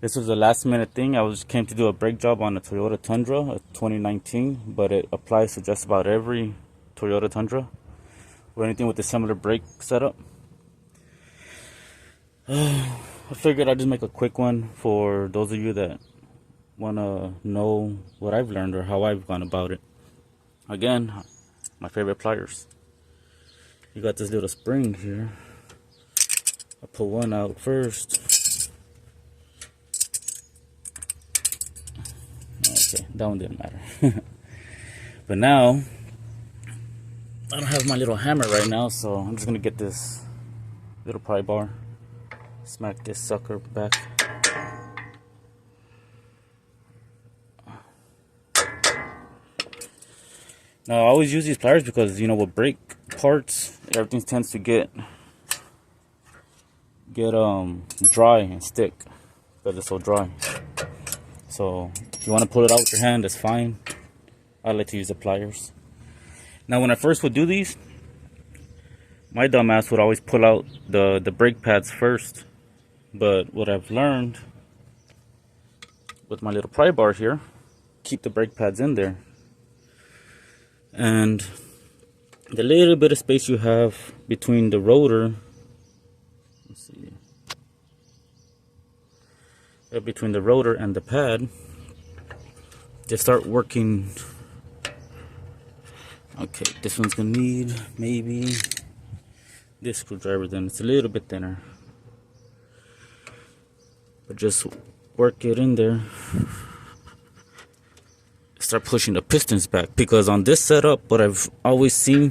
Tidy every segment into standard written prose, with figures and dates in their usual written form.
This was a last minute thing. Came to do a brake job on a Toyota Tundra, a 2019, but it applies to just about every Toyota Tundra or anything with a similar brake setup. I figured I'd just make a quick one for those of you that want to know what I've learned or how I've gone about it. Again, my favorite pliers. You got this little spring here. I'll pull one out first. Okay, that one didn't matter. But now, I don't have my little hammer right now, so I'm just going to get this little pry bar. Smack this sucker back. Now, I always use these pliers because, you know, with brake parts, everything tends to get dry and stick because it's so dry. So if you want to pull it out with your hand, that's fine. I like to use the pliers. Now, when I first would do these, my dumbass would always pull out the brake pads first. But what I've learned with my little pry bar here, keep the brake pads in there. And the little bit of space you have between the rotor, let's see, between the rotor and the pad, just start working. Okay, this one's gonna need maybe this screwdriver, then it's a little bit thinner, but just work it in there. Start pushing the pistons back, because on this setup, what I've always seen,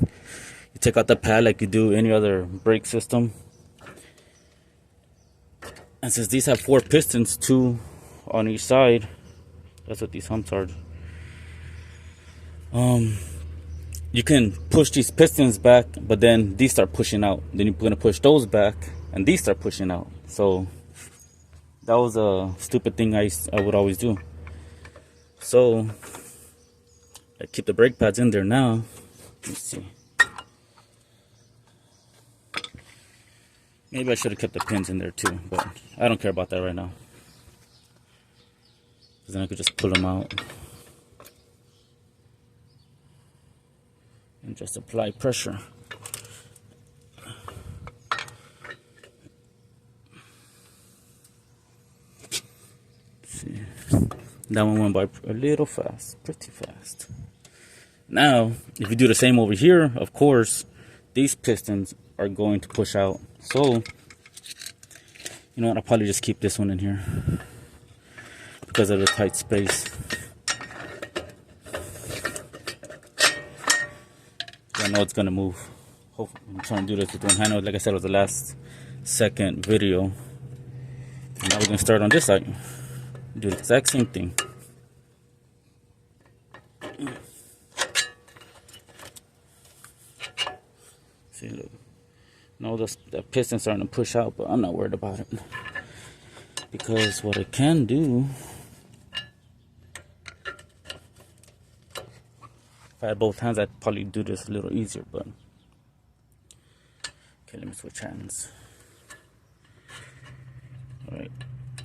you take out the pad like you do any other brake system, and since these have 4 pistons, 2 on each side, that's what these humps are, you can push these pistons back, but then these start pushing out. Then you're gonna push those back, and these start pushing out. So that was a stupid thing I would always do. So I keep the brake pads in there now. Let's see. Maybe I should have kept the pins in there too, but I don't care about that right now. Because then I could just pull them out and just apply pressure. See, that one went by a little fast, pretty fast. Now, if you do the same over here, of course, these pistons are going to push out. So, you know what, I'll probably just keep this one in here because of the tight space. I know it's gonna move. Hopefully, I'm trying to do this with one hand. Like I said, it was the last second video. And now we're gonna start on this side. Do the exact same thing. See, look. No, the piston's starting to push out, but I'm not worried about it. Because what I can do, if I had both hands, I'd probably do this a little easier, but okay, let me switch hands. Alright,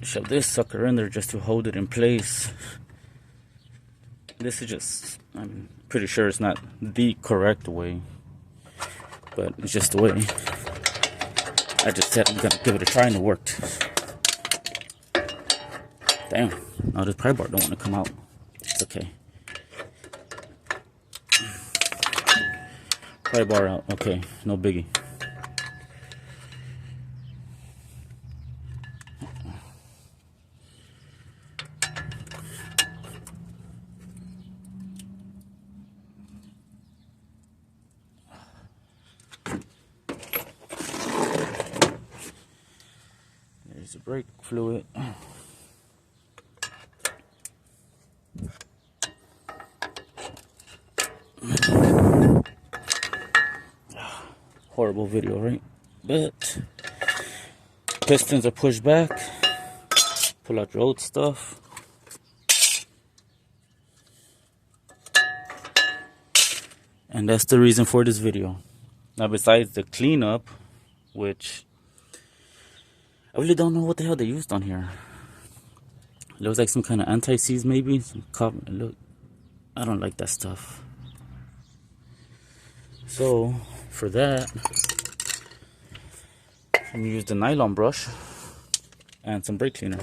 shove this sucker in there just to hold it in place. This is just, I'm pretty sure it's not the correct way, but it's just the way. I just said I'm gonna give it a try and it worked. Damn, now this pry bar don't want to come out. It's okay. Pry bar out, okay, no biggie. There's the brake fluid. Horrible video, right? But pistons are pushed back. Pull out your old stuff. And that's the reason for this video. Now, besides the cleanup, which I really don't know what the hell they used on here. It looks like some kind of anti-seize maybe. Some copper. Look, I don't like that stuff. So for that, I'm gonna use the nylon brush and some brake cleaner.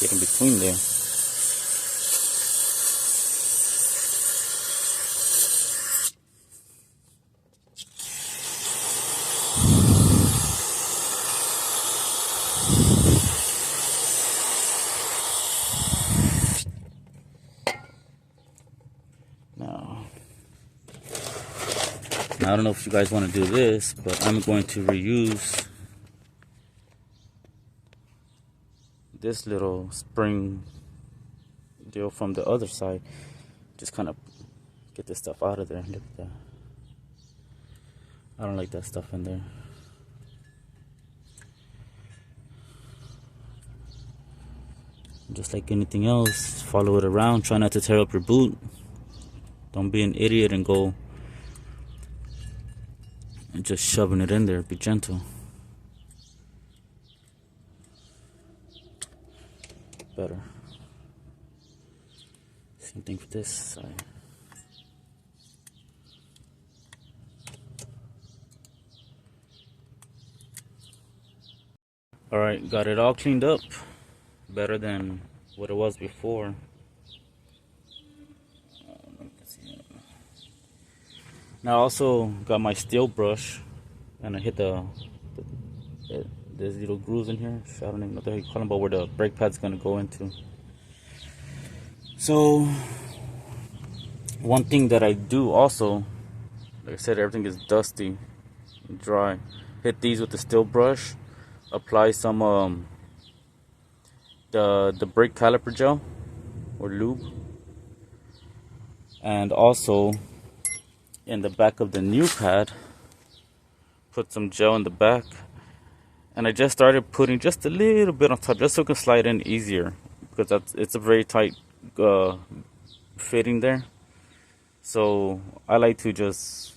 Get in between there. Now, I don't know if you guys want to do this, but I'm going to reuse this little spring deal from the other side. Just kind of get this stuff out of there. Look at that. I don't like that stuff in there. Just like anything else, follow it around. Try not to tear up your boot. Don't be an idiot and go and just shoving it in there. Be gentle. Better. Same thing for this side. Alright, got it all cleaned up. Better than what it was before. Now I also got my steel brush and I hit there's little grooves in here. I don't even know what you call them, but where the brake pad's gonna go into. So one thing that I do also, like I said, everything is dusty and dry. Hit these with the steel brush. Apply some the brake caliper gel or lube, and also in the back of the new pad put some gel in the back. And I just started putting just a little bit on top just so it can slide in easier, because it's a very tight fitting there. So I like to just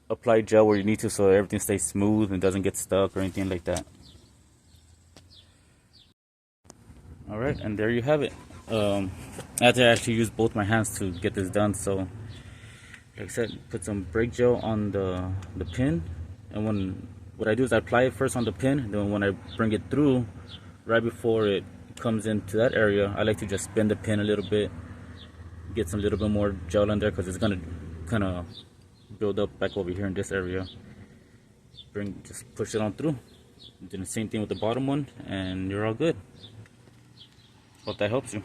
apply gel where you need to so everything stays smooth and doesn't get stuck or anything like that. Alright, and there you have it. I had to actually use both my hands to get this done. So like I said, put some brake gel on the pin, and what I do is I apply it first on the pin, and then when I bring it through, right before it comes into that area, I like to just spin the pin a little bit, get some little bit more gel in there, because it's gonna kind of build up back over here in this area. Just push it on through. Do the same thing with the bottom one, and you're all good. Hope that helps you.